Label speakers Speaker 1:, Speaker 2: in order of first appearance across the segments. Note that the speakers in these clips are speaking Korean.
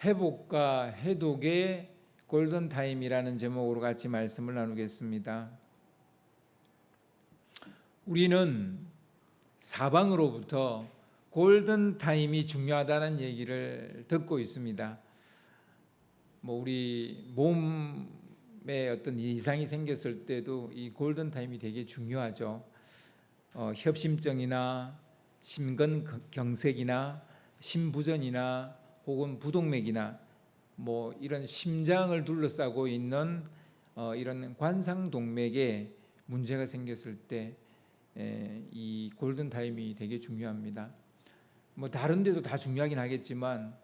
Speaker 1: 회복과 해독의 골든타임이라는 제목으로 같이 말씀을 나누겠습니다. 우리는 사방으로부터 골든타임이 중요하다는 얘기를 듣고 있습니다. 우리 몸에 어떤 이상이 생겼을 때도 이 골든타임이 되게 중요하죠. 협심증이나 심근경색이나 심부전이나 혹은 부동맥이나 이런 심장을 둘러싸고 있는 이런 관상동맥에 문제가 생겼을 때 이 골든타임이 되게 중요합니다. 다른 데도 다 중요하긴 하겠지만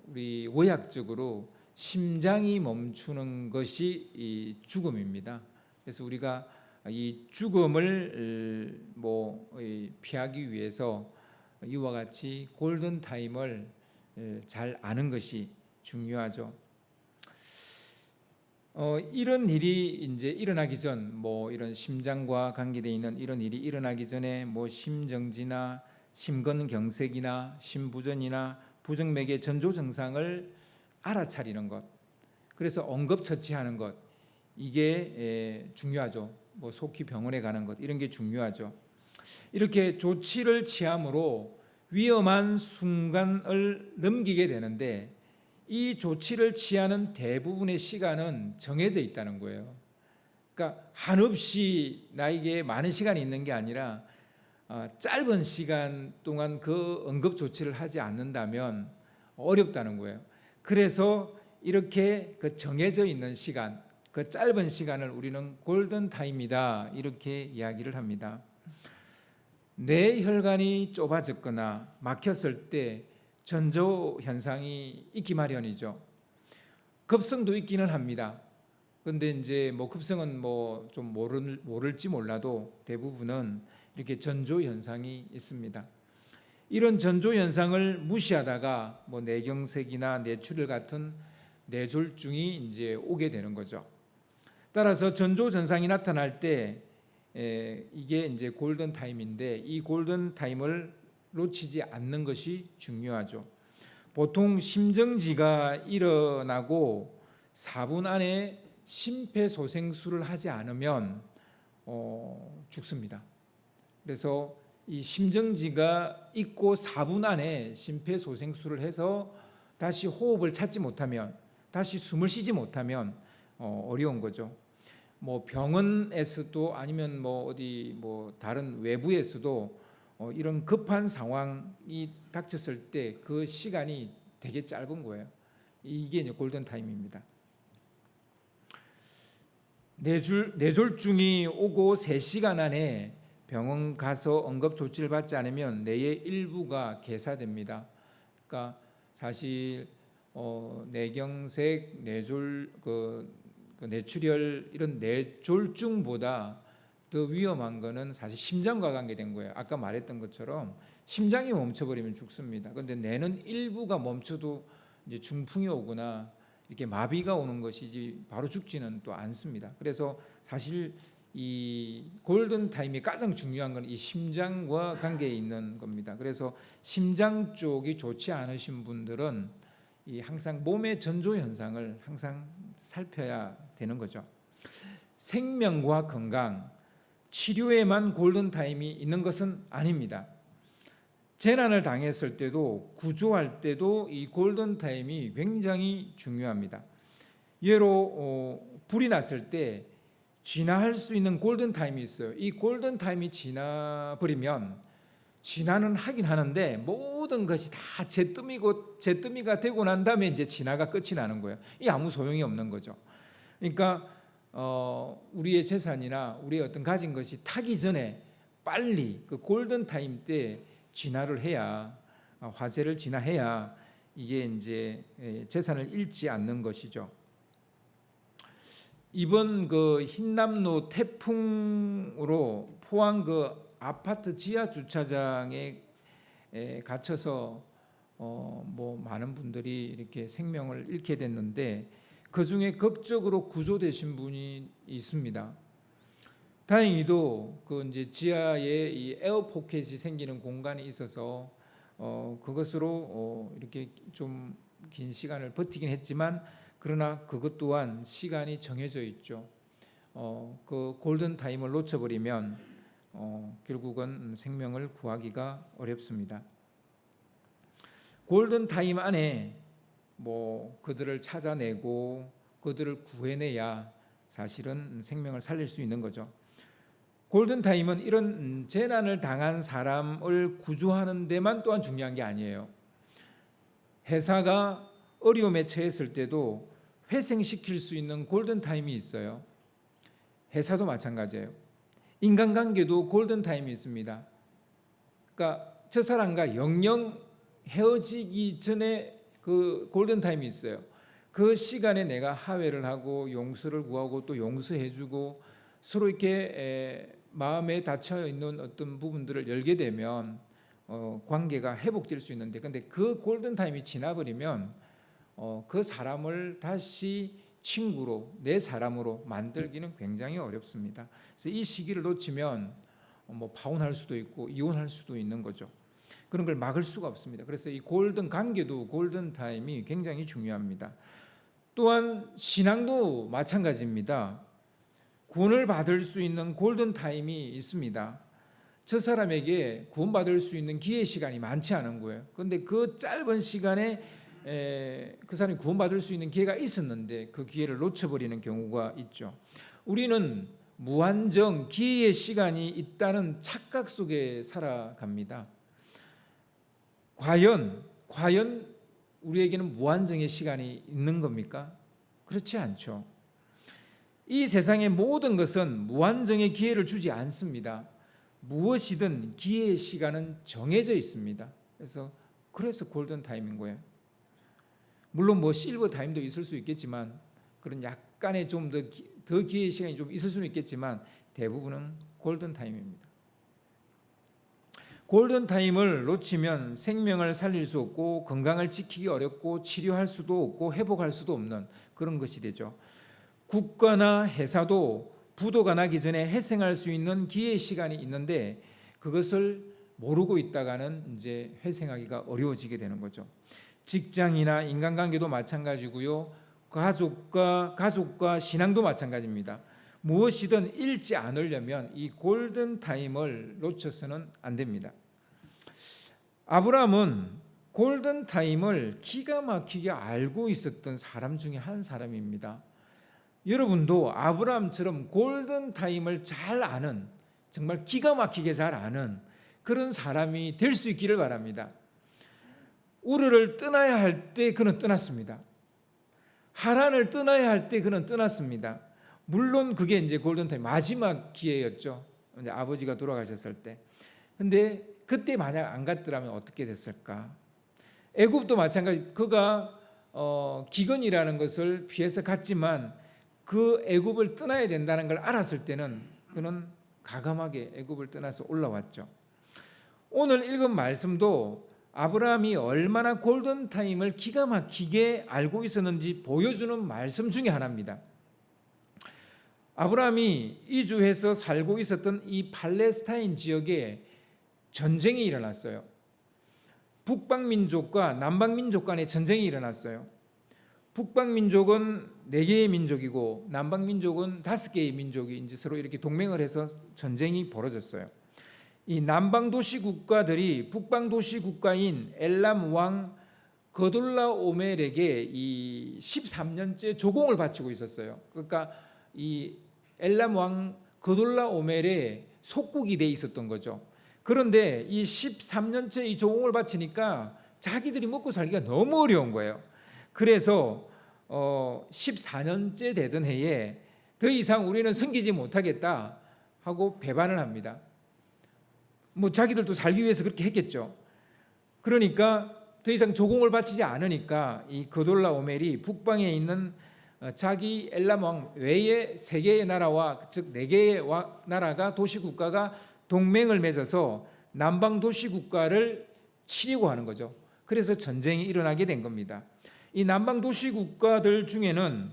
Speaker 1: 우리 의학적으로 심장이 멈추는 것이 이 죽음입니다. 그래서 우리가 이 죽음을 피하기 위해서 이와 같이 골든타임을 잘 아는 것이 중요하죠. 이런 일이 이제 일어나기 전, 이런 심장과 관계되어 있는 이런 일이 일어나기 전에 심정지나 심근경색이나 심부전이나 부정맥의 전조 증상을 알아차리는 것, 그래서 응급처치하는 것, 이게 중요하죠. 속히 병원에 가는 것, 이런 게 중요하죠. 이렇게 조치를 취함으로 위험한 순간을 넘기게 되는데 이 조치를 취하는 대부분의 시간은 정해져 있다는 거예요. 그러니까 한없이 나에게 많은 시간이 있는 게 아니라 짧은 시간 동안 그 응급 조치를 하지 않는다면 어렵다는 거예요. 그래서 이렇게 그 정해져 있는 시간, 그 짧은 시간을 우리는 골든타임이다, 이렇게 이야기를 합니다. 뇌혈관이 좁아졌거나 막혔을 때 전조 현상이 있기 마련이죠. 급성도 있기는 합니다. 근데 이제 급성은 좀 모를지 몰라도 대부분은 이렇게 전조 현상이 있습니다. 이런 전조 현상을 무시하다가 뇌경색이나 뇌출혈 같은 뇌졸중이 이제 오게 되는 거죠. 따라서 전조 현상이 나타날 때 이게 이제 골든 타임인데 이 골든 타임을 놓치지 않는 것이 중요하죠. 보통 심정지가 일어나고 4분 안에 심폐소생술을 하지 않으면 죽습니다. 그래서 이 심정지가 있고 4분 안에 심폐소생술을 해서 다시 호흡을 찾지 못하면, 다시 숨을 쉬지 못하면 어려운 거죠. 병원에서도 아니면 어디 다른 외부에서도 이런 급한 상황이 닥쳤을 때 그 시간이 되게 짧은 거예요. 이게 이제 골든 타임입니다. 뇌졸중이 오고 3시간 안에 병원 가서 응급 조치를 받지 않으면 뇌의 일부가 괴사됩니다. 그러니까 사실 뇌경색, 뇌출혈 이런 뇌졸중보다 더 위험한 거는 사실 심장과 관계된 거예요. 아까 말했던 것처럼 심장이 멈춰버리면 죽습니다. 그런데 뇌는 일부가 멈춰도 이제 중풍이 오거나 이렇게 마비가 오는 것이지 바로 죽지는 또 않습니다. 그래서 사실 이 골든 타임이 가장 중요한 건 이 심장과 관계에 있는 겁니다. 그래서 심장 쪽이 좋지 않으신 분들은 항상 몸의 전조 현상을 항상 살펴야 되는 거죠. 생명과 건강, 치료에만 골든타임이 있는 것은 아닙니다. 재난을 당했을 때도 구조할 때도 이 골든타임이 굉장히 중요합니다. 예로 불이 났을 때 진화할 수 있는 골든타임이 있어요. 이 골든타임이 지나버리면 진화는 하긴 하는데 모든 것이 다 재뜨미가 되고 난 다음에 이제 진화가 끝이 나는 거예요. 이 아무 소용이 없는 거죠. 그러니까 우리의 재산이나 우리의 어떤 가진 것이 타기 전에 빨리 그 골든 타임 때 진화를 해야, 화재를 진화해야 이게 이제 재산을 잃지 않는 것이죠. 이번 그 흰남노 태풍으로 포항 그 아파트 지하 주차장에 갇혀서 많은 분들이 이렇게 생명을 잃게 됐는데 그 중에 극적으로 구조되신 분이 있습니다. 다행히도 그 이제 지하에 이 에어 포켓이 생기는 공간이 있어서 그것으로 이렇게 좀 긴 시간을 버티긴 했지만 그러나 그것 또한 시간이 정해져 있죠. 그 골든 타임을 놓쳐버리면 결국은 생명을 구하기가 어렵습니다. 골든 타임 안에 그들을 찾아내고 그들을 구해내야 사실은 생명을 살릴 수 있는 거죠. 골든 타임은 이런 재난을 당한 사람을 구조하는 데만 또한 중요한 게 아니에요. 회사가 어려움에 처했을 때도 회생시킬 수 있는 골든 타임이 있어요. 회사도 마찬가지예요. 인간관계도 골든 타임이 있습니다. 그러니까 저 사람과 영영 헤어지기 전에 그 골든 타임이 있어요. 그 시간에 내가 화해를 하고 용서를 구하고 또 용서해주고 서로 이렇게 마음에 닫혀 있는 어떤 부분들을 열게 되면 관계가 회복될 수 있는데, 근데 그 골든 타임이 지나버리면 그 사람을 다시 친구로, 내 사람으로 만들기는 굉장히 어렵습니다. 그래서 이 시기를 놓치면 파혼할 수도 있고 이혼할 수도 있는 거죠. 그런 걸 막을 수가 없습니다. 그래서 이 골든 관계도 골든 타임이 굉장히 중요합니다. 또한 신앙도 마찬가지입니다. 구원을 받을 수 있는 골든 타임이 있습니다. 저 사람에게 구원받을 수 있는 기회 시간이 많지 않은 거예요. 그런데 그 짧은 시간에 그 사람이 구원받을 수 있는 기회가 있었는데 그 기회를 놓쳐버리는 경우가 있죠. 우리는 무한정 기회의 시간이 있다는 착각 속에 살아갑니다. 과연 우리에게는 무한정의 시간이 있는 겁니까? 그렇지 않죠. 이 세상의 모든 것은 무한정의 기회를 주지 않습니다. 무엇이든 기회의 시간은 정해져 있습니다. 그래서 골든 타임인 거예요. 물론 실버 타임도 있을 수 있겠지만 그런 약간의 좀 더 기회의 시간이 좀 있을 수는 있겠지만 대부분은 골든 타임입니다. 골든 타임을 놓치면 생명을 살릴 수 없고 건강을 지키기 어렵고 치료할 수도 없고 회복할 수도 없는 그런 것이 되죠. 국가나 회사도 부도가 나기 전에 회생할 수 있는 기회의 시간이 있는데 그것을 모르고 있다가는 이제 회생하기가 어려워지게 되는 거죠. 직장이나 인간관계도 마찬가지고요. 가족과 신앙도 마찬가지입니다. 무엇이든 잃지 않으려면 이 골든 타임을 놓쳐서는 안 됩니다. 아브라함은 골든 타임을 기가 막히게 알고 있었던 사람 중에 한 사람입니다. 여러분도 아브라함처럼 골든 타임을 잘 아는, 정말 기가 막히게 잘 아는 그런 사람이 될 수 있기를 바랍니다. 우르를 떠나야 할 때 그는 떠났습니다. 하란을 떠나야 할 때 그는 떠났습니다. 물론 그게 이제 골든타임 마지막 기회였죠. 이제 아버지가 돌아가셨을 때. 근데 그때 만약 안 갔더라면 어떻게 됐을까? 애굽도 마찬가지. 그가 기근이라는 것을 피해서 갔지만 그 애굽을 떠나야 된다는 걸 알았을 때는 그는 가감하게 애굽을 떠나서 올라왔죠. 오늘 읽은 말씀도 아브라함이 얼마나 골든타임을 기가 막히게 알고 있었는지 보여주는 말씀 중에 하나입니다. 아브라함이 이주해서 살고 있었던 이 팔레스타인 지역에 전쟁이 일어났어요. 북방민족과 남방민족 간의 전쟁이 일어났어요. 북방민족은 4개의 민족이고 남방민족은 5개의 민족이 이제 서로 이렇게 동맹을 해서 전쟁이 벌어졌어요. 이 남방 도시 국가들이 북방 도시 국가인 엘람 왕 거돌라오멜에게 이 13년째 조공을 바치고 있었어요. 그러니까 이 엘람 왕 거돌라오멜의 속국이 돼 있었던 거죠. 그런데 이 13년째 이 조공을 바치니까 자기들이 먹고 살기가 너무 어려운 거예요. 그래서 14년째 되던 해에 더 이상 우리는 섬기지 못하겠다 하고 배반을 합니다. 자기들도 살기 위해서 그렇게 했겠죠. 그러니까 더 이상 조공을 바치지 않으니까 이 거돌라오멜이 북방에 있는 자기 엘람 왕 외의 3개의 나라와 즉 4개의 나라가 도시국가가 동맹을 맺어서 남방 도시국가를 치려고 하는 거죠. 그래서 전쟁이 일어나게 된 겁니다. 이 남방 도시국가들 중에는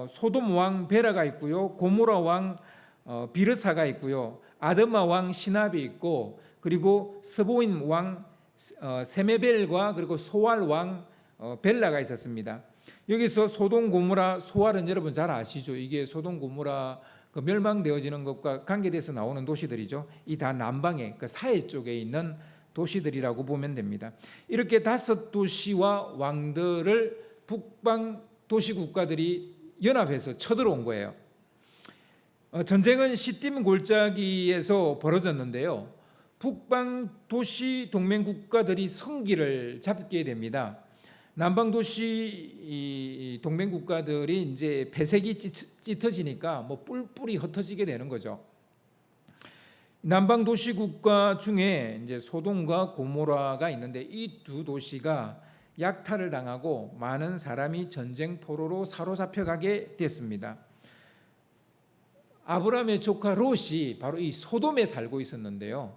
Speaker 1: 소돔 왕 베라가 있고요, 고모라 왕 비르사가 있고요, 아드마 왕 시납이 있고, 그리고 스보임 왕 세메벨과 그리고 소알 왕 벨라가 있었습니다. 여기서 소돔 고모라 소알은 여러분 잘 아시죠? 이게 소돔 고모라 그 멸망되어지는 것과 관계돼서 나오는 도시들이죠. 이 다 남방의 그 사해 쪽에 있는 도시들이라고 보면 됩니다. 이렇게 5도시와 왕들을 북방 도시 국가들이 연합해서 쳐들어온 거예요. 전쟁은 시딤 골짜기에서 벌어졌는데요. 북방 도시 동맹 국가들이 성기를 잡게 됩니다. 남방 도시 동맹 국가들이 이제 배색이 짙어지니까 뭐 뿔뿔이 흩어지게 되는 거죠. 남방 도시 국가 중에 이제 소돔과 고모라가 있는데 이 두 도시가 약탈을 당하고 많은 사람이 전쟁 포로로 사로잡혀가게 됐습니다. 아브라함의 조카 롯이 바로 이 소돔에 살고 있었는데요.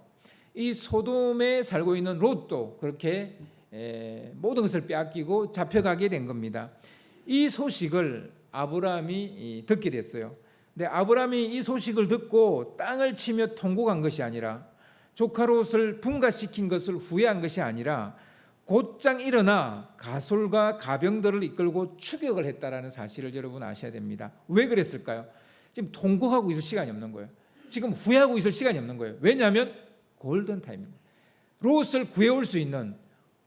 Speaker 1: 이 소돔에 살고 있는 롯도 그렇게 모든 것을 빼앗기고 잡혀가게 된 겁니다. 이 소식을 아브라함이 듣게 됐어요. 근데 아브라함이 이 소식을 듣고 땅을 치며 통곡한 것이 아니라 조카 롯을 분가시킨 것을 후회한 것이 아니라 곧장 일어나 가솔과 가병들을 이끌고 추격을 했다라는 사실을 여러분 아셔야 됩니다. 왜 그랬을까요? 지금 통곡하고 있을 시간이 없는 거예요. 지금 후회하고 있을 시간이 없는 거예요. 왜냐하면 골든 타임입니다. 롯을 구해올 수 있는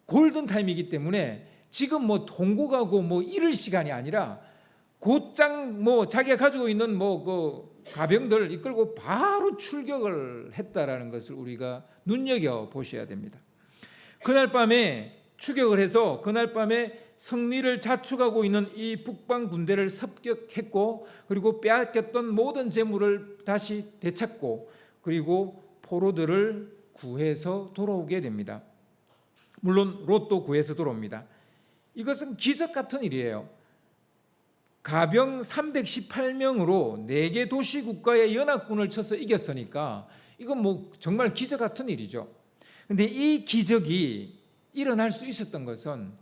Speaker 1: 골든 타임이기 때문에 지금 뭐 통곡하고 뭐 이럴 시간이 아니라 곧장 뭐 자기가 가지고 있는 뭐 그 가병들 이끌고 바로 출격을 했다라는 것을 우리가 눈여겨 보셔야 됩니다. 그날 밤에 추격을 해서 그날 밤에 승리를 자축하고 있는 이 북방 군대를 습격했고 그리고 빼앗겼던 모든 재물을 다시 되찾고 그리고 포로들을 구해서 돌아오게 됩니다. 물론 롯도 구해서 돌아옵니다. 이것은 기적 같은 일이에요. 가병 318명으로 4개 도시 국가의 연합군을 쳐서 이겼으니까 이건 뭐 정말 기적 같은 일이죠. 근데 이 기적이 일어날 수 있었던 것은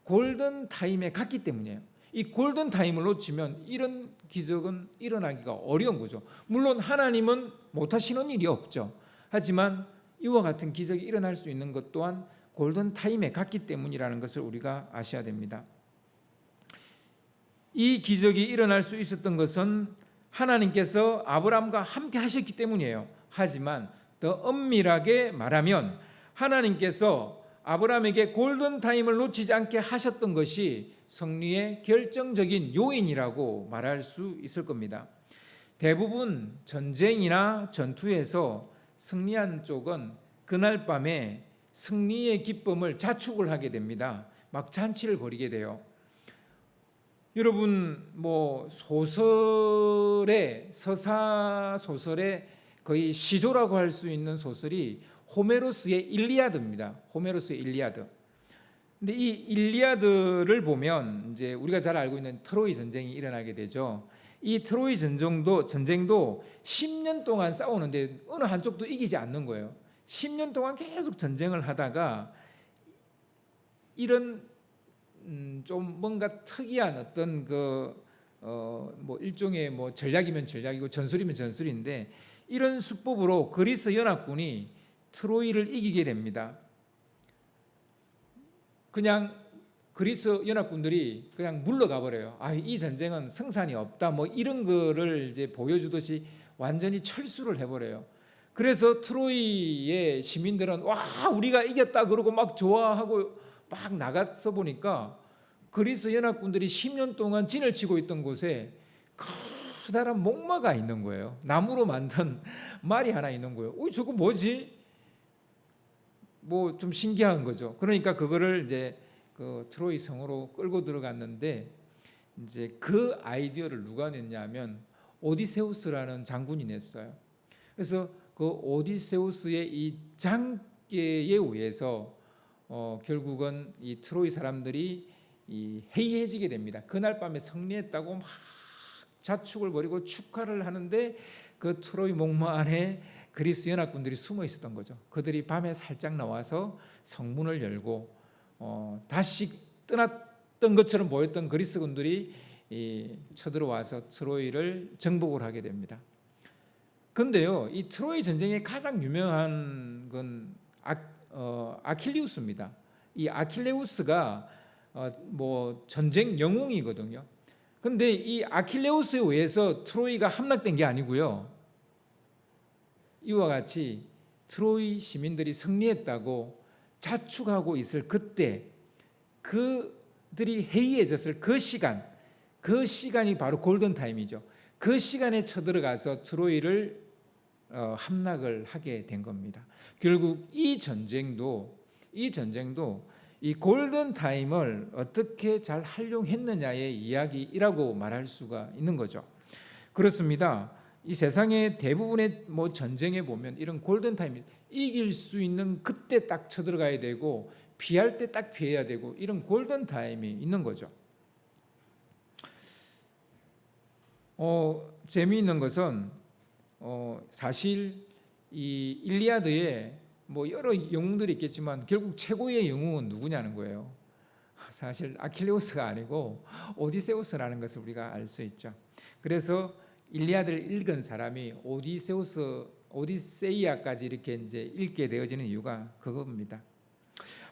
Speaker 1: 골든 타임에 갔기 때문이에요. 이 골든 타임을 놓치면 이런 기적은 일어나기가 어려운 거죠. 물론 하나님은 못하시는 일이 없죠. 하지만 이와 같은 기적이 일어날 수 있는 것 또한 골든 타임에 갔기 때문이라는 것을 우리가 아셔야 됩니다. 이 기적이 일어날 수 있었던 것은 하나님께서 아브라함과 함께 하셨기 때문이에요. 하지만 더 엄밀하게 말하면 하나님께서 아브라함에게 골든 타임을 놓치지 않게 하셨던 것이 승리의 결정적인 요인이라고 말할 수 있을 겁니다. 대부분 전쟁이나 전투에서 승리한 쪽은 그날 밤에 승리의 기쁨을 자축을 하게 됩니다. 막 잔치를 벌이게 돼요. 여러분 뭐 소설의 서사 소설의 거의 시조라고 할 수 있는 소설이 호메로스의 일리아드입니다. 호메로스의 일리아드. 근데 이 일리아드를 보면 이제 우리가 잘 알고 있는 트로이 전쟁이 일어나게 되죠. 이 트로이 전쟁도 10년 동안 싸우는데 어느 한쪽도 이기지 않는 거예요. 10년 동안 계속 전쟁을 하다가 이런 좀 뭔가 특이한 어떤 뭐 일종의 뭐 전략이면 전략이고 전술이면 전술인데 이런 수법으로 그리스 연합군이 트로이를 이기게 됩니다. 그냥 그리스 연합군들이 그냥 물러가 버려요. 이 전쟁은 승산이 없다. 뭐 이런 거를 이제 보여주듯이 완전히 철수를 해버려요. 그래서 트로이의 시민들은 와 우리가 이겼다 그러고 막 좋아하고 막 나가서 보니까 그리스 연합군들이 10년 동안 진을 치고 있던 곳에 커다란 목마가 있는 거예요. 나무로 만든 말이 하나 있는 거예요. 저거 뭐지? 뭐 좀 신기한 거죠. 그러니까 그거를 이제 그 트로이 성으로 끌고 들어갔는데 이제 그 아이디어를 누가 냈냐면 오디세우스라는 장군이 냈어요. 그래서 그 오디세우스의 이 장계에 의해서 결국은 이 트로이 사람들이 해이해지게 됩니다. 그날 밤에 승리했다고 막 자축을 벌이고 축하를 하는데 그 트로이 목마 안에 그리스 연합군들이 숨어 있었던 거죠. 그들이 밤에 살짝 나와서 성문을 열고 다시 떠났던 것처럼 보였던 그리스군들이 쳐들어와서 트로이를 정복을 하게 됩니다. 그런데요, 이 트로이 전쟁의 가장 유명한 건 아킬레우스입니다. 이 아킬레우스가 뭐 전쟁 영웅이거든요. 근데 이 아킬레우스에 의해서 트로이가 함락된 게 아니고요. 이와 같이 트로이 시민들이 승리했다고 자축하고 있을 그때 그들이 해이해졌을 그 시간이 바로 골든타임이죠. 그 시간에 쳐들어가서 트로이를 함락을 하게 된 겁니다. 결국 이 전쟁도 이 골든타임을 어떻게 잘 활용했느냐의 이야기라고 말할 수가 있는 거죠. 그렇습니다. 이 세상의 대부분의 뭐 전쟁에 보면 이런 골든타임, 이길 수 있는 그때 딱 쳐들어가야 되고 피할 때 딱 피해야 되고 이런 골든타임이 있는 거죠. 재미있는 것은 사실 이 일리아드에 뭐 여러 영웅들이 있겠지만 결국 최고의 영웅은 누구냐는 거예요. 사실 아킬레우스가 아니고 오디세우스라는 것을 우리가 알 수 있죠. 그래서 일리아드를 읽은 사람이 오디세이아까지 이렇게 이제 읽게 되어지는 이유가 그겁니다.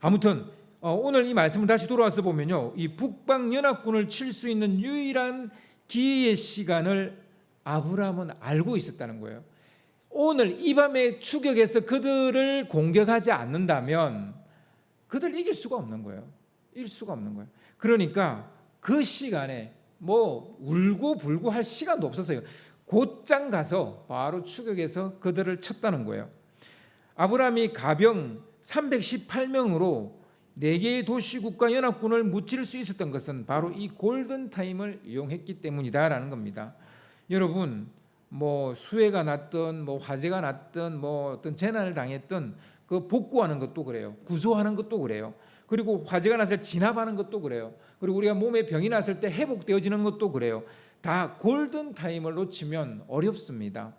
Speaker 1: 아무튼 오늘 이 말씀을 다시 돌아와서 보면요, 이 북방 연합군을 칠 수 있는 유일한 기회의 시간을 아브라함은 알고 있었다는 거예요. 오늘 이 밤에 추격해서 그들을 공격하지 않는다면 그들 이길 수가 없는 거예요. 이길 수가 없는 거예요. 그러니까 그 시간에 뭐 울고 불고 할 시간도 없었어요. 곧장 가서 바로 추격해서 그들을 쳤다는 거예요. 아브라함이 가병 318명으로 4개의 도시국가 연합군을 무찌를 수 있었던 것은 바로 이 골든타임을 이용했기 때문이다라는 겁니다. 여러분, 뭐 수해가 났든 뭐 화재가 났든 뭐 어떤 재난을 당했든 그 복구하는 것도 그래요. 구조하는 것도 그래요. 그리고 화재가 났을 때 진압하는 것도 그래요. 그리고 우리가 몸에 병이 났을 때 회복되어지는 것도 그래요. 다 골든타임을 놓치면 어렵습니다.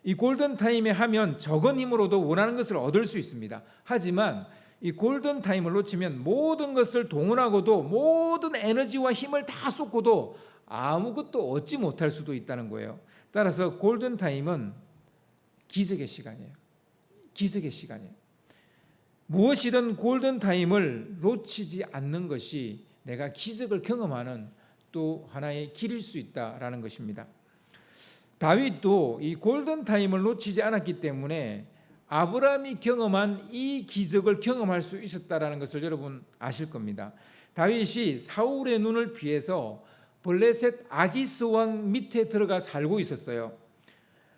Speaker 1: 이 골든타임에 하면 적은 힘으로도 원하는 것을 얻을 수 있습니다. 하지만 이 골든타임을 놓치면 모든 것을 동원하고도 모든 에너지와 힘을 다 쏟고도 아무것도 얻지 못할 수도 있다는 거예요. 따라서 골든타임은 기적의 시간이에요. 기적의 시간이에요. 무엇이든 골든타임을 놓치지 않는 것이 내가 기적을 경험하는 또 하나의 길일 수 있다라는 것입니다. 다윗도 이 골든타임을 놓치지 않았기 때문에 아브라함이 경험한 이 기적을 경험할 수 있었다라는 것을 여러분 아실 겁니다. 다윗이 사울의 눈을 피해서 블레셋 아기스 왕 밑에 들어가 살고 있었어요.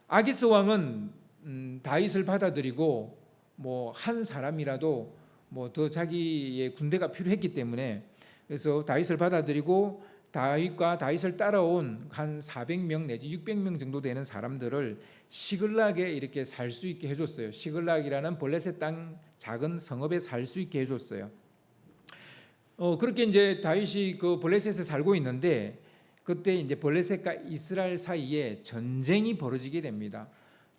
Speaker 1: 아기스 왕은 다윗을 받아들이고 뭐 한 사람이라도 뭐 더 자기의 군대가 필요했기 때문에 그래서 다윗을 받아들이고 다윗과 다윗을 따라온 한 400명 내지 600명 정도 되는 사람들을 시글락에 이렇게 살 수 있게 해줬어요. 시글락이라는 블레셋 땅 작은 성읍에 살 수 있게 해줬어요. 그렇게 이제 다윗이 그 블레셋에 살고 있는데 그때 이제 블레셋과 이스라엘 사이에 전쟁이 벌어지게 됩니다.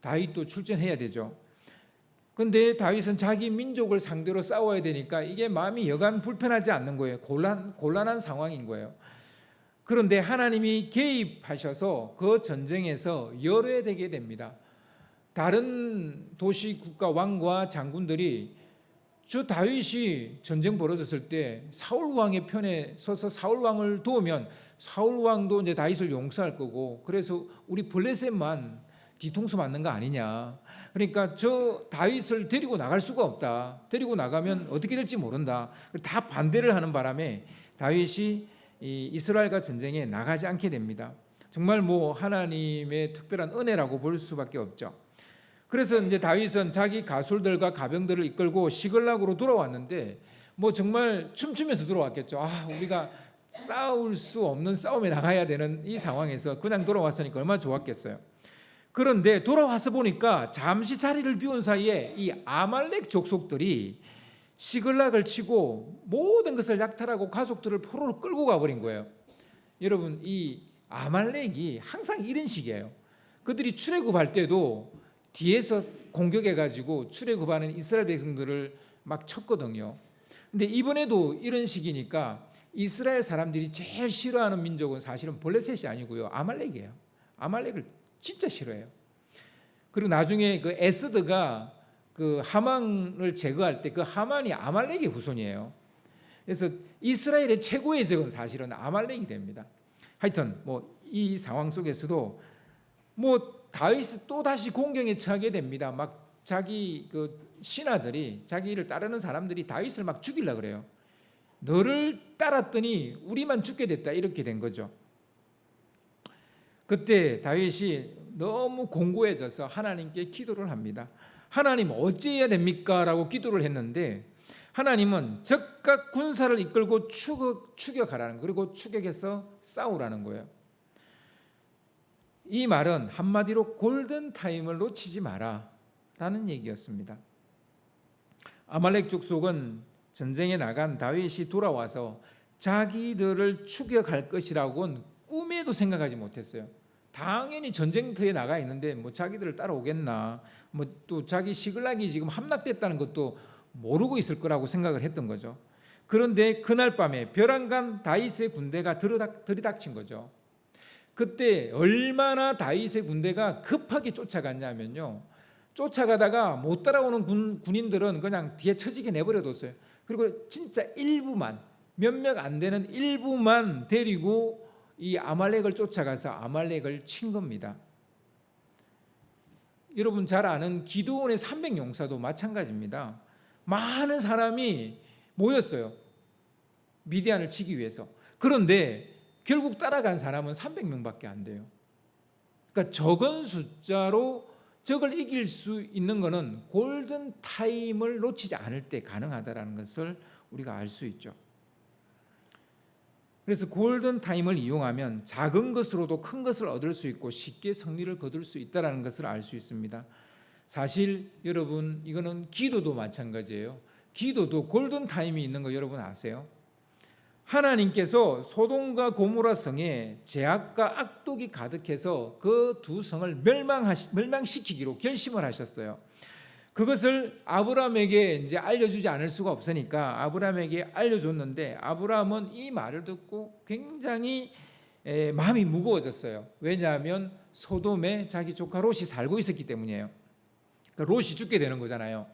Speaker 1: 다윗도 출전해야 되죠. 근데 다윗은 자기 민족을 상대로 싸워야 되니까 이게 마음이 여간 불편하지 않는 거예요. 곤란한 상황인 거예요. 그런데 하나님이 개입하셔서 그 전쟁에서 열어야 되게 됩니다. 다른 도시 국가 왕과 장군들이 저 다윗이 전쟁 벌어졌을 때 사울 왕의 편에 서서 사울 왕을 도우면 사울 왕도 이제 다윗을 용서할 거고 그래서 우리 블레셋만 뒤통수 맞는 거 아니냐. 그러니까 저 다윗을 데리고 나갈 수가 없다. 데리고 나가면 어떻게 될지 모른다. 다 반대를 하는 바람에 다윗이 이 이스라엘과 전쟁에 나가지 않게 됩니다. 정말 뭐 하나님의 특별한 은혜라고 볼 수밖에 없죠. 그래서 이제 다윗은 자기 가솔들과 가병들을 이끌고 시글락으로 돌아왔는데 뭐 정말 춤추면서 돌아왔겠죠. 우리가 싸울 수 없는 싸움에 나가야 되는 이 상황에서 그냥 돌아왔으니까 얼마나 좋았겠어요. 그런데 돌아와서 보니까 잠시 자리를 비운 사이에 이 아말렉 족속들이 시글락을 치고 모든 것을 약탈하고 가족들을 포로로 끌고 가버린 거예요. 여러분, 이 아말렉이 항상 이런 식이에요. 그들이 출애굽할 때도 뒤에서 공격해가지고 출애굽하는 이스라엘 백성들을 막 쳤거든요. 근데 이번에도 이런 식이니까 이스라엘 사람들이 제일 싫어하는 민족은 사실은 블레셋이 아니고요, 아말렉이에요. 아말렉을 진짜 싫어해요. 그리고 나중에 그 에스드가 그 하만을 제거할 때 그 하만이 아말렉의 후손이에요. 그래서 이스라엘의 최고의 적은 사실은 아말렉이 됩니다. 하여튼 뭐 이 상황 속에서도 뭐 다윗이 또 다시 공경에 처하게 됩니다. 막 자기 그 신하들이, 자기를 따르는 사람들이 다윗을 막 죽이려고 그래요. 너를 따랐더니 우리만 죽게 됐다, 이렇게 된 거죠. 그때 다윗이 너무 공고해져서 하나님께 기도를 합니다. 하나님 어찌해야 됩니까? 라고 기도를 했는데 하나님은 즉각 군사를 이끌고 추격하라는 거예요. 그리고 추격해서 싸우라는 거예요. 이 말은 한마디로 골든타임을 놓치지 마라 라는 얘기였습니다. 아말렉 족속은 전쟁에 나간 다윗이 돌아와서 자기들을 추격할 것이라고는 꿈에도 생각하지 못했어요. 당연히 전쟁터에 나가 있는데 뭐 자기들을 따라오겠나, 뭐 또 자기 시글락이 지금 함락됐다는 것도 모르고 있을 거라고 생각을 했던 거죠. 그런데 그날 밤에 벼랑간 다윗의 군대가 들이닥친 거죠. 그때 얼마나 다윗의 군대가 급하게 쫓아갔냐면요, 쫓아가다가 못 따라오는 군인들은 그냥 뒤에 처지게 내버려뒀어요. 그리고 진짜 일부만, 몇몇 안 되는 일부만 데리고 이 아말렉을 쫓아가서 아말렉을 친 겁니다. 여러분 잘 아는 기드온의 300용사도 마찬가지입니다. 많은 사람이 모였어요, 미디안을 치기 위해서. 그런데 결국 따라간 사람은 300명밖에 안 돼요. 그러니까 적은 숫자로 적을 이길 수 있는 것은 골든타임을 놓치지 않을 때 가능하다는 것을 우리가 알 수 있죠. 그래서 골든타임을 이용하면 작은 것으로도 큰 것을 얻을 수 있고 쉽게 승리를 거둘 수 있다는 것을 알 수 있습니다. 사실 여러분, 이거는 기도도 마찬가지예요. 기도도 골든타임이 있는 거 여러분 아세요? 하나님께서 소돔과 고모라 성에 죄악과 악독이 가득해서 그 두 성을 멸망시키기로 결심을 하셨어요. 그것을 아브라함에게 이제 알려주지 않을 수가 없으니까 아브라함에게 알려줬는데 아브라함은 이 말을 듣고 굉장히 마음이 무거워졌어요. 왜냐하면 소돔에 자기 조카 롯이 살고 있었기 때문이에요. 그러니까 롯이 죽게 되는 거잖아요.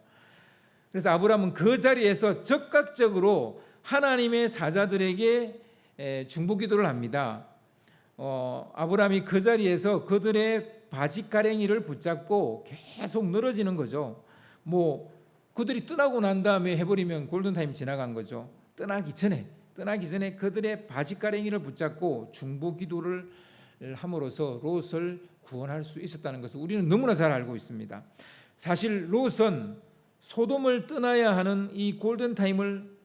Speaker 1: 그래서 아브라함은 그 자리에서 적극적으로 하나님의 사자들에게 중보기도를 합니다. 아브라함이 그 자리에서 그들의 바짓가랭이를 붙잡고 계속 늘어지는 거죠. 뭐 그들이 떠나고 난 다음에 해버리면 골든타임 지나간 거죠. 떠나기 전에 그들의 바짓가랭이를 붙잡고 중보기도를 함으로써 롯을 구원할 수 있었다는 것을 우리는 너무나 잘 알고 있습니다. 사실 롯은 소돔을 떠나야 하는 이 골든타임을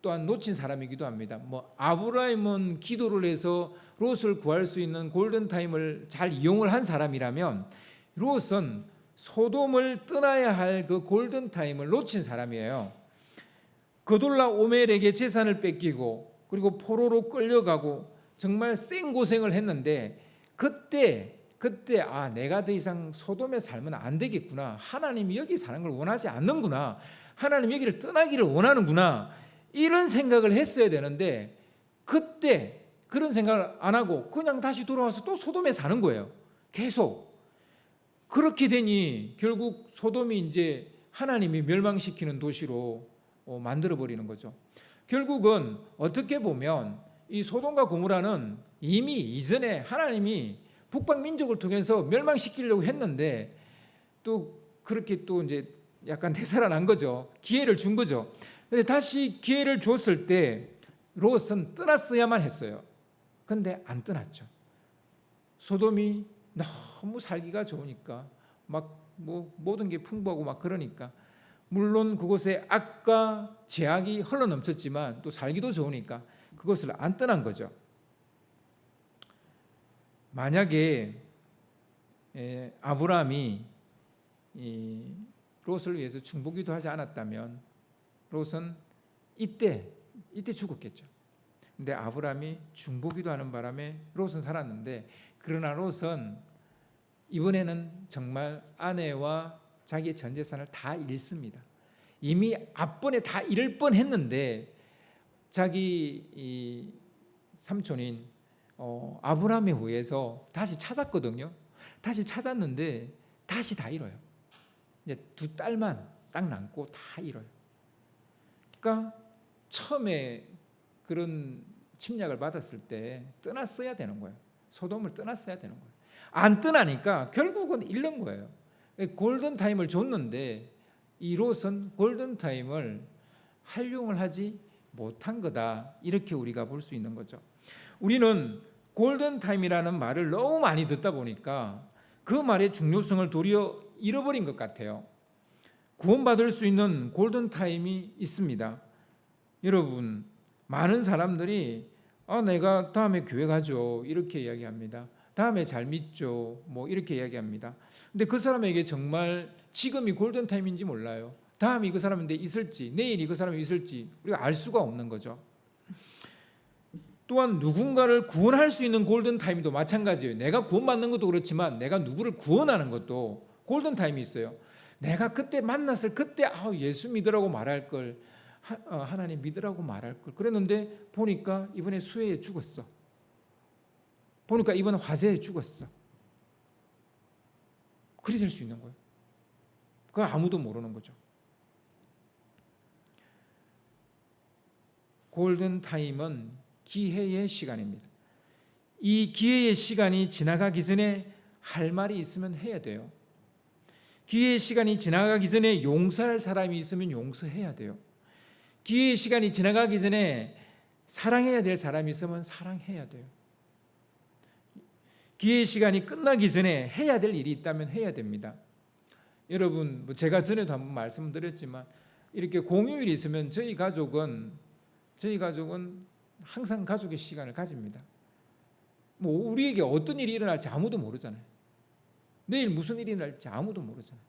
Speaker 1: 또한 놓친 사람이기도 합니다. 뭐 아브라함은 기도를 해서 롯을 구할 수 있는 골든타임을 잘 이용을 한 사람이라면 롯은 소돔을 떠나야 할 그 골든타임을 놓친 사람이에요. 그돌라 오멜에게 재산을 뺏기고 그리고 포로로 끌려가고 정말 생고생을 했는데 그때 내가 더 이상 소돔에 살면 안 되겠구나, 하나님이 여기 사는 걸 원하지 않는구나, 하나님 여기를 떠나기를 원하는구나, 이런 생각을 했어야 되는데 그때 그런 생각을 안 하고 그냥 다시 돌아와서 또 소돔에 사는 거예요. 계속. 그렇게 되니 결국 소돔이 이제 하나님이 멸망시키는 도시로 만들어버리는 거죠. 결국은 어떻게 보면 이 소돔과 고모라는 이미 이전에 하나님이 북방 민족을 통해서 멸망시키려고 했는데 또 그렇게 또 이제 약간 되살아난 거죠. 기회를 준 거죠. 근데 다시 기회를 줬을 때 롯은 떠났어야만 했어요. 근데 안 떠났죠. 소돔이 너무 살기가 좋으니까 막 뭐 모든 게 풍부하고 막 그러니까, 물론 그곳에 악과 죄악이 흘러넘쳤지만 또 살기도 좋으니까 그것을 안 떠난 거죠. 만약에 아브라함이 롯을 위해서 중보기도 하지 않았다면 롯은 이때 죽었겠죠. 근데 아브라함이 중보기도 하는 바람에 롯은 살았는데, 그러나 롯은 이번에는 정말 아내와 자기의 전 재산을 다 잃습니다. 이미 앞번에 다 잃을 뻔했는데 자기 이 삼촌인 아브라함에 의해서 다시 찾았거든요. 다시 찾았는데 다시 다 잃어요. 이제 두 딸만 딱 남고 다 잃어요. 그러니까 처음에 그런 침략을 받았을 때 떠났어야 되는 거예요. 소돔을 떠났어야 되는 거예요. 안 떠나니까 결국은 잃는 거예요. 골든타임을 줬는데 이 롯은 골든타임을 활용을 하지 못한 거다, 이렇게 우리가 볼 수 있는 거죠. 우리는 골든타임이라는 말을 너무 많이 듣다 보니까 그 말의 중요성을 도리어 잃어버린 것 같아요. 구원받을 수 있는 골든타임이 있습니다. 여러분, 많은 사람들이 내가 다음에 교회 가죠, 이렇게 이야기합니다. 다음에 잘 믿죠, 뭐 이렇게 이야기합니다. 근데 그 사람에게 정말 지금이 골든타임인지 몰라요. 다음이 그 사람인데 있을지, 내일이 그 사람이 있을지 우리가 알 수가 없는 거죠. 또한 누군가를 구원할 수 있는 골든타임도 마찬가지예요. 내가 구원받는 것도 그렇지만 내가 누구를 구원하는 것도 골든타임이 있어요. 내가 그때 만났을 그때 예수 믿으라고 말할 걸, 하나님 믿으라고 말할 걸 그랬는데 보니까 이번에 수해에 죽었어. 보니까 이번 화재에 죽었어. 그리 될 수 있는 거예요. 그거 아무도 모르는 거죠. 골든타임은 기회의 시간입니다. 이 기회의 시간이 지나가기 전에 할 말이 있으면 해야 돼요. 기회의 시간이 지나가기 전에 용서할 사람이 있으면 용서해야 돼요. 기회의 시간이 지나가기 전에 사랑해야 될 사람이 있으면 사랑해야 돼요. 기회의 시간이 끝나기 전에 해야 될 일이 있다면 해야 됩니다. 여러분, 제가 전에도 한번 말씀드렸지만 이렇게 공휴일이 있으면 저희 가족은 항상 가족의 시간을 가집니다. 뭐 우리에게 어떤 일이 일어날지 아무도 모르잖아요. 내일 무슨 일이 날지 아무도 모르잖아요.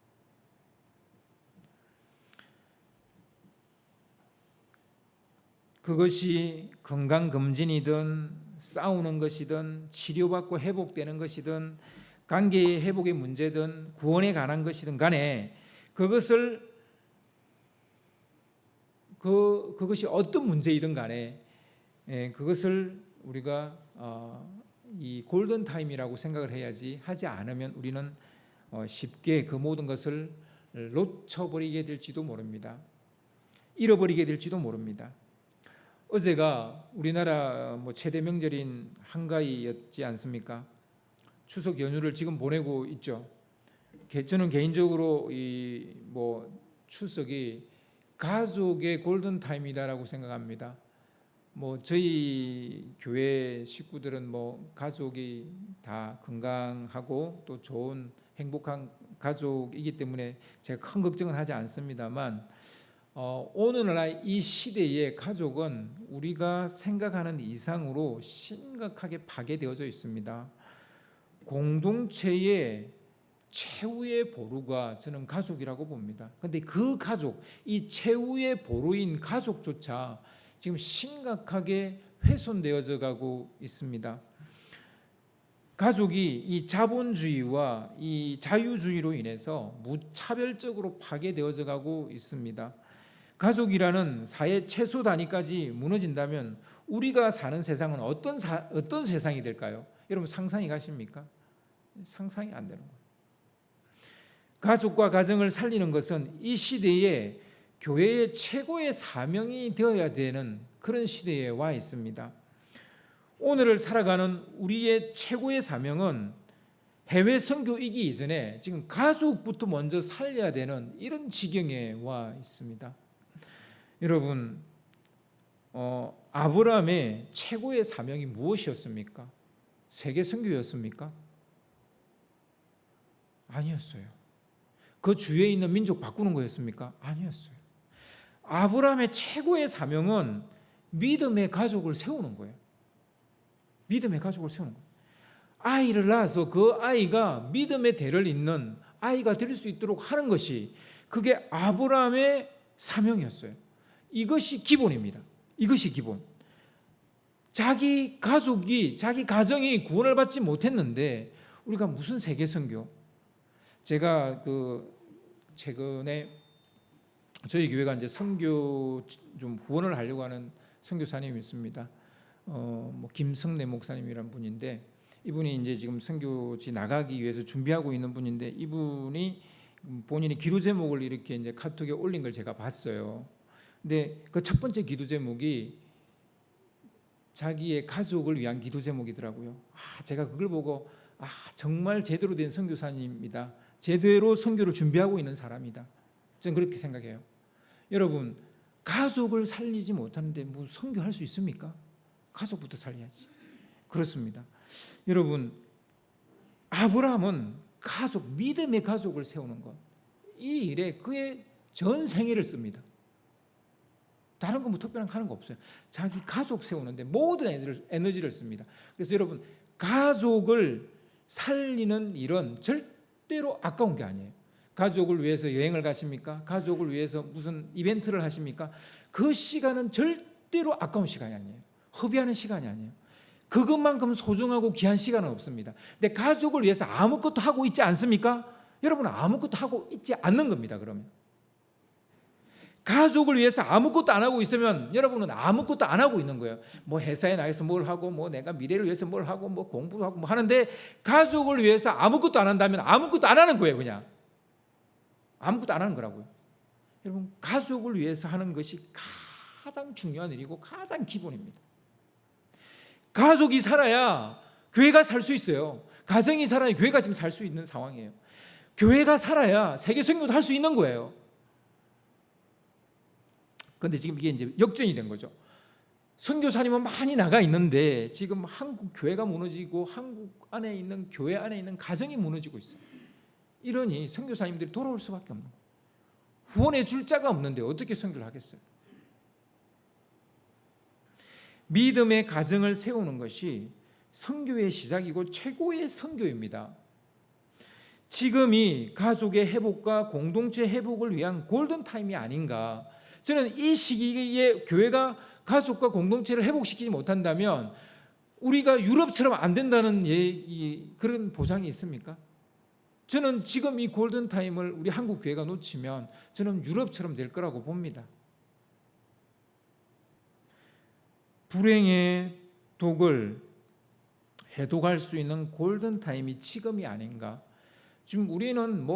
Speaker 1: 그것이 건강검진이든 싸우는 것이든 치료받고 회복되는 것이든 관계의 회복의 문제든 구원에 관한 것이든 간에 그것이 어떤 문제이든 간에 그것을 우리가 이 골든타임이라고 생각을 해야지, 하지 않으면 우리는 쉽게 그 모든 것을 놓쳐버리게 될지도 모릅니다. 잃어버리게 될지도 모릅니다. 어제가 우리나라 최대 명절인 한가위였지 않습니까? 추석 연휴를 지금 보내고 있죠. 저는 개인적으로 추석이 가족의 골든타임이다라고 생각합니다. 저희 교회 식구들은 가족이 다 건강하고 또 좋은 행복한 가족이기 때문에 제가 큰 걱정은 하지 않습니다만 오늘날 이 시대의 가족은 우리가 생각하는 이상으로 심각하게 파괴되어져 있습니다. 공동체의 최후의 보루가 저는 가족이라고 봅니다. 그런데 그 가족, 이 최후의 보루인 가족조차 지금 심각하게 훼손되어져 가고 있습니다. 가족이 이 자본주의와 이 자유주의로 인해서 무차별적으로 파괴되어져 가고 있습니다. 가족이라는 사회 최소 단위까지 무너진다면 우리가 사는 세상은 어떤 세상이 될까요? 여러분 상상이 가십니까? 상상이 안 되는 거예요. 가족과 가정을 살리는 것은 이 시대에 교회의 최고의 사명이 되어야 되는 그런 시대에 와 있습니다. 오늘을 살아가는 우리의 최고의 사명은 해외 선교이기 이전에 지금 가족부터 먼저 살려야 되는 이런 지경에 와 있습니다. 여러분, 아브라함의 최고의 사명이 무엇이었습니까? 세계 선교였습니까? 아니었어요. 그 주위에 있는 민족 바꾸는 거였습니까? 아니었어요. 아브라함의 최고의 사명은 믿음의 가족을 세우는 거예요. 믿음의 가족을 세우는 거예요. 아이를 낳아서 그 아이가 믿음의 대를 잇는 아이가 될 수 있도록 하는 것이, 그게 아브라함의 사명이었어요. 이것이 기본입니다. 이것이 기본. 자기 가족이, 자기 가정이 구원을 받지 못했는데 우리가 무슨 세계 선교? 제가 최근에 저희 교회가 이제 선교 좀 후원을 하려고 하는 선교사님이 있습니다. 김성래 목사님이란 분인데, 이분이 이제 지금 선교지 나가기 위해서 준비하고 있는 분인데, 이분이 본인이 기도 제목을 이렇게 이제 카톡에 올린 걸 제가 봤어요. 근데 그 첫 번째 기도 제목이 자기의 가족을 위한 기도 제목이더라고요. 제가 그걸 보고 정말 제대로 된 선교사님입니다. 제대로 선교를 준비하고 있는 사람이다. 저는 그렇게 생각해요. 여러분, 가족을 살리지 못하는데 뭐 선교할 수 있습니까? 가족부터 살려야지. 그렇습니다. 여러분, 아브라함은 가족, 믿음의 가족을 세우는 것, 이 일에 그의 전 생애를 씁니다. 다른 거 뭐 특별한 거 하는 거 없어요. 자기 가족 세우는데 모든 에너지를 씁니다. 그래서 여러분, 가족을 살리는 일은 절대로 아까운 게 아니에요. 가족을 위해서 여행을 가십니까? 가족을 위해서 무슨 이벤트를 하십니까? 그 시간은 절대로 아까운 시간이 아니에요. 허비하는 시간이 아니에요. 그것만큼 소중하고 귀한 시간은 없습니다. 근데 가족을 위해서 아무것도 하고 있지 않습니까? 여러분은 아무것도 하고 있지 않는 겁니다. 그러면 가족을 위해서 아무것도 안 하고 있으면 여러분은 아무것도 안 하고 있는 거예요. 뭐 회사에 나가서 뭘 하고, 뭐 내가 미래를 위해서 뭘 하고, 뭐 공부도 하고 뭐 하는데, 가족을 위해서 아무것도 안 한다면 아무것도 안 하는 거예요. 그냥 아무것도 안 하는 거라고요. 여러분, 가족을 위해서 하는 것이 가장 중요한 일이고 가장 기본입니다. 가족이 살아야 교회가 살 수 있어요. 가정이 살아야 교회가 지금 살 수 있는 상황이에요. 교회가 살아야 세계 선교도 할 수 있는 거예요. 그런데 지금 이게 이제 역전이 된 거죠. 선교사님은 많이 나가 있는데 지금 한국 교회가 무너지고 한국 안에 있는 교회 안에 있는 가정이 무너지고 있어요. 이러니 선교사님들이 돌아올 수밖에 없는 거예요. 후원해 줄 자가 없는데 어떻게 선교를 하겠어요? 믿음의 가정을 세우는 것이 선교의 시작이고 최고의 선교입니다. 지금이 가족의 회복과 공동체 회복을 위한 골든타임이 아닌가. 저는 이 시기에 교회가 가족과 공동체를 회복시키지 못한다면 우리가 유럽처럼 안 된다는 그런 보장이 있습니까? 저는 지금 이 골든타임을 우리 한국 교회가 놓치면 저는 유럽처럼 될 거라고 봅니다. 불행의 독을 해독할 수 있는 골든타임이 지금이 아닌가. 지금 우리는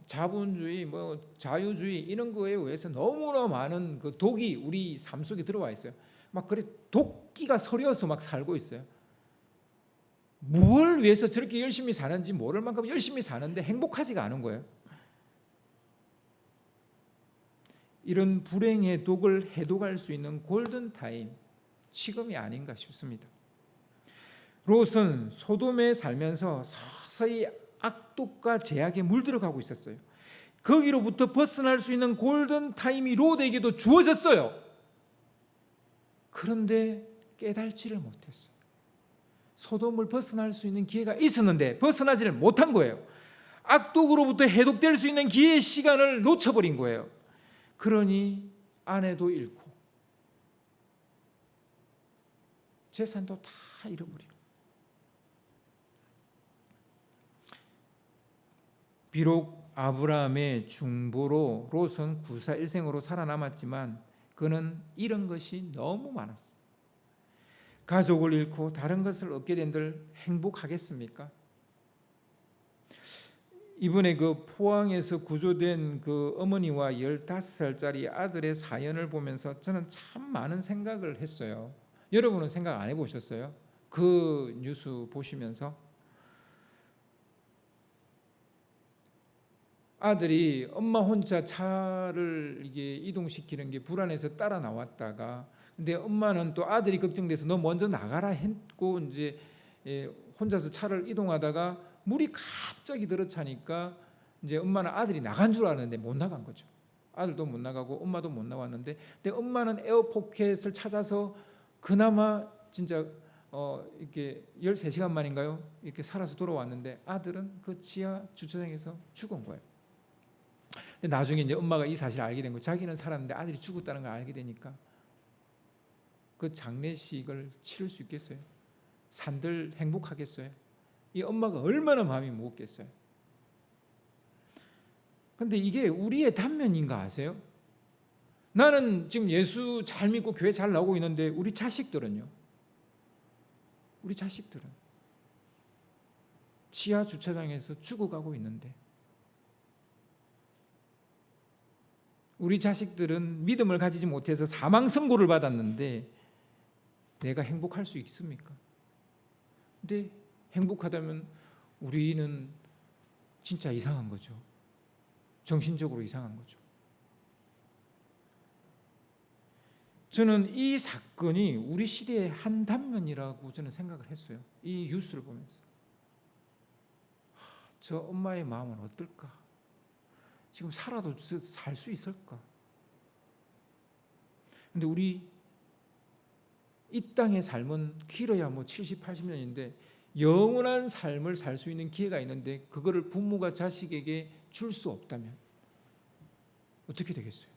Speaker 1: 자본주의, 자유주의 이런 거에 의해서 너무나 많은 그 독이 우리 삶 속에 들어와 있어요. 막 그래 도끼가 서려서 막 살고 있어요. 뭘 위해서 저렇게 열심히 사는지 모를 만큼 열심히 사는데 행복하지가 않은 거예요. 이런 불행의 독을 해독할 수 있는 골든타임, 지금이 아닌가 싶습니다. 롯은 소돔에 살면서 서서히 악독과 제약에 물들어가고 있었어요. 거기로부터 벗어날 수 있는 골든타임이 롯에게도 주어졌어요. 그런데 깨달지를 못했어요. 소돔을 벗어날 수 있는 기회가 있었는데 벗어나지를 못한 거예요. 악독으로부터 해독될 수 있는 기회의 시간을 놓쳐버린 거예요. 그러니 아내도 잃고 재산도 다 잃어버리고, 비록 아브라함의 중보로 롯은 구사일생으로 살아남았지만 그는 잃은 것이 너무 많았습니다. 가족을 잃고 다른 것을 얻게 된들 행복하겠습니까? 이번에 그 포항에서 구조된 그 어머니와 15살짜리 아들의 사연을 보면서 저는 참 많은 생각을 했어요. 여러분은 생각 안 해보셨어요? 그 뉴스 보시면서 아들이 엄마 혼자 차를 이게 이동시키는 게 불안해서 따라 나왔다가, 근데 엄마는 또 아들이 걱정돼서 너 먼저 나가라 했고 이제 혼자서 차를 이동하다가 물이 갑자기 들어차니까 이제 엄마는 아들이 나간 줄 알았는데 못 나간 거죠. 아들도 못 나가고 엄마도 못 나왔는데, 근데 엄마는 에어포켓을 찾아서 그나마 진짜 이렇게 13시간 만인가요? 이렇게 살아서 돌아왔는데 아들은 그 지하 주차장에서 죽은 거예요. 근데 나중에 이제 엄마가 이 사실을 알게 된 거예요. 자기는 살았는데 아들이 죽었다는 걸 알게 되니까 그 장례식을 치를 수 있겠어요? 산들 행복하겠어요? 이 엄마가 얼마나 마음이 무겁겠어요? 근데 이게 우리의 단면인가 아세요? 나는 지금 예수 잘 믿고 교회 잘 나오고 있는데 우리 자식들은요? 우리 자식들은 지하 주차장에서 죽어가고 있는데 우리 자식들은 믿음을 가지지 못해서 사망 선고를 받았는데 내가 행복할 수 있습니까? 근데 행복하다면 우리는 진짜 이상한 거죠. 정신적으로 이상한 거죠. 저는 이 사건이 우리 시대의 한 단면이라고 저는 생각을 했어요. 이 뉴스를 보면서. 저 엄마의 마음은 어떨까? 지금 살아도 살 수 있을까? 근데 우리 이 땅의 삶은 길어야 70, 80년인데 영원한 삶을 살 수 있는 기회가 있는데 그거를 부모가 자식에게 줄 수 없다면 어떻게 되겠어요?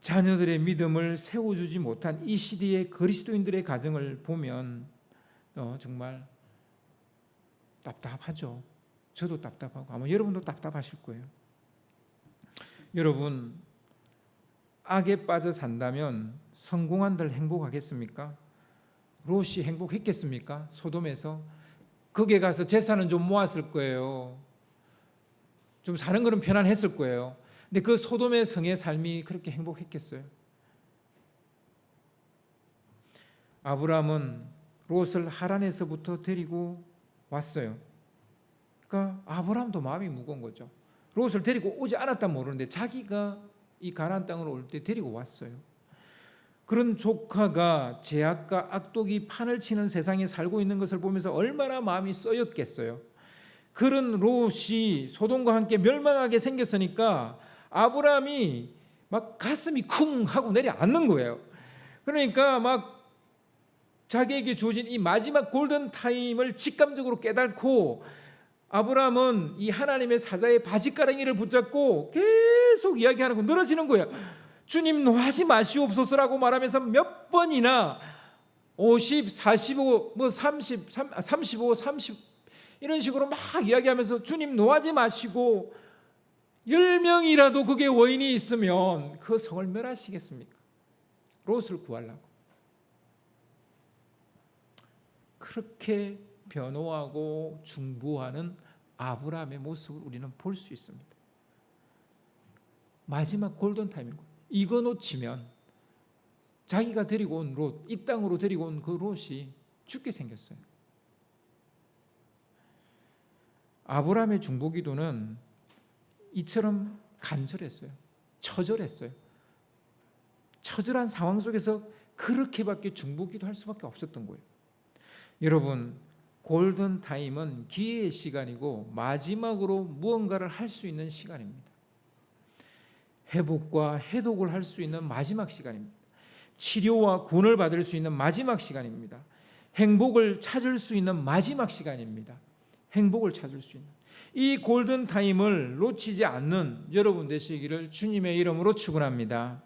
Speaker 1: 자녀들의 믿음을 세워주지 못한 이 시대의 그리스도인들의 가정을 보면 정말 답답하죠. 저도 답답하고 아마 여러분도 답답하실 거예요. 여러분, 악에 빠져 산다면 성공한들 행복하겠습니까? 롯이 행복했겠습니까? 소돔에서 거기에 가서 재산은 좀 모았을 거예요. 좀 사는 거는 편안했을 거예요. 근데 그 소돔의 성의 삶이 그렇게 행복했겠어요? 아브라함은 롯을 하란에서부터 데리고 왔어요. 그러니까 아브라함도 마음이 무거운 거죠. 롯을 데리고 오지 않았다 모르는데 자기가 이 가나안 땅으로 올 때 데리고 왔어요. 그런 조카가 죄악과 악독이 판을 치는 세상에 살고 있는 것을 보면서 얼마나 마음이 쓰였겠어요. 그런 롯이 소돔과 함께 멸망하게 생겼으니까 아브라함이 막 가슴이 쿵 하고 내려앉는 거예요. 그러니까 막 자기에게 주어진 이 마지막 골든 타임을 직감적으로 깨닫고 아브라함은 이 하나님의 사자의 바짓가랑이를 붙잡고 계속 이야기하는 거 늘어지는 거예요. 주님 노하지 마시옵소서라고 말하면서 몇 번이나 50, 45, 30, 35, 30 이런 식으로 막 이야기하면서 주님 노하지 마시고 10명이라도 그게 원인이 있으면 그 성을 멸하시겠습니까? 롯을 구하려고. 그렇게 변호하고 중보하는 아브라함의 모습을 우리는 볼 수 있습니다. 마지막 골든타임인 거예요. 이거 놓치면 자기가 데리고 온 롯, 이 땅으로 데리고 온 그 롯이 죽게 생겼어요. 아브라함의 중보기도는 이처럼 간절했어요. 처절했어요. 처절한 상황 속에서 그렇게밖에 중보기도할 수밖에 없었던 거예요. 여러분, 골든타임은 기회의 시간이고 마지막으로 무언가를 할 수 있는 시간입니다. 회복과 해독을 할 수 있는 마지막 시간입니다. 치료와 구원을 받을 수 있는 마지막 시간입니다. 행복을 찾을 수 있는 마지막 시간입니다. 행복을 찾을 수 있는 이 골든타임을 놓치지 않는 여러분 되시기를 주님의 이름으로 축원합니다.